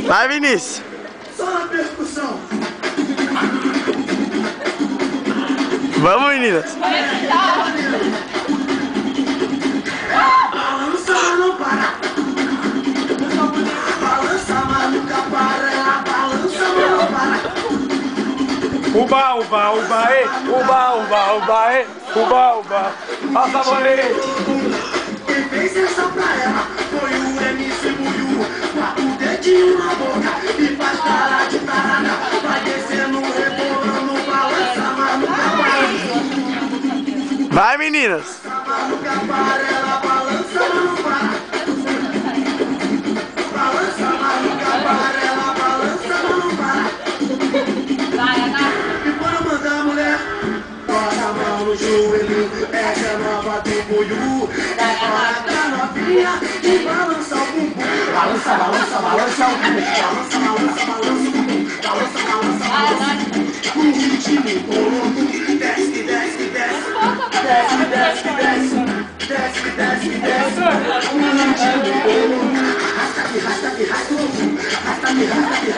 Vai, Vinícius. Só na percussão. Vamos, meninas. Balança, mas não para. Balança, mas nunca para. Ela balança, mas não para. Uba, uba, uba, ei. Uba, uba, uba, ei. Uba, uba. Ó, sabonete. Quem fez essa pra ela foi o MC Buiu. Quatro dedinhos na boca e faz cara de tarada. Vai descendo, rebolando, balança, mas nunca para. Vai, meninas. Mas nunca para, ela balança, mas não para. Balança, mas nunca para, ela balança, mas não para. Vai, Ana. E quando manda a mulher, bota a mão no joelho, essa é nova do Buiu. Bora da novinha e balança o bumbum. Balança, balança, balança o bumbum. Balança, balança, balança o bumbum. Balança, balança, balança o bumbum. O ritmo todo, desce, desce, desce. Desce, desce, desce. Desce, desce, desce. O ritmo todo. Arrasta, que arrasta, que arrasta o bumbum. Arrasta, que arrasta, que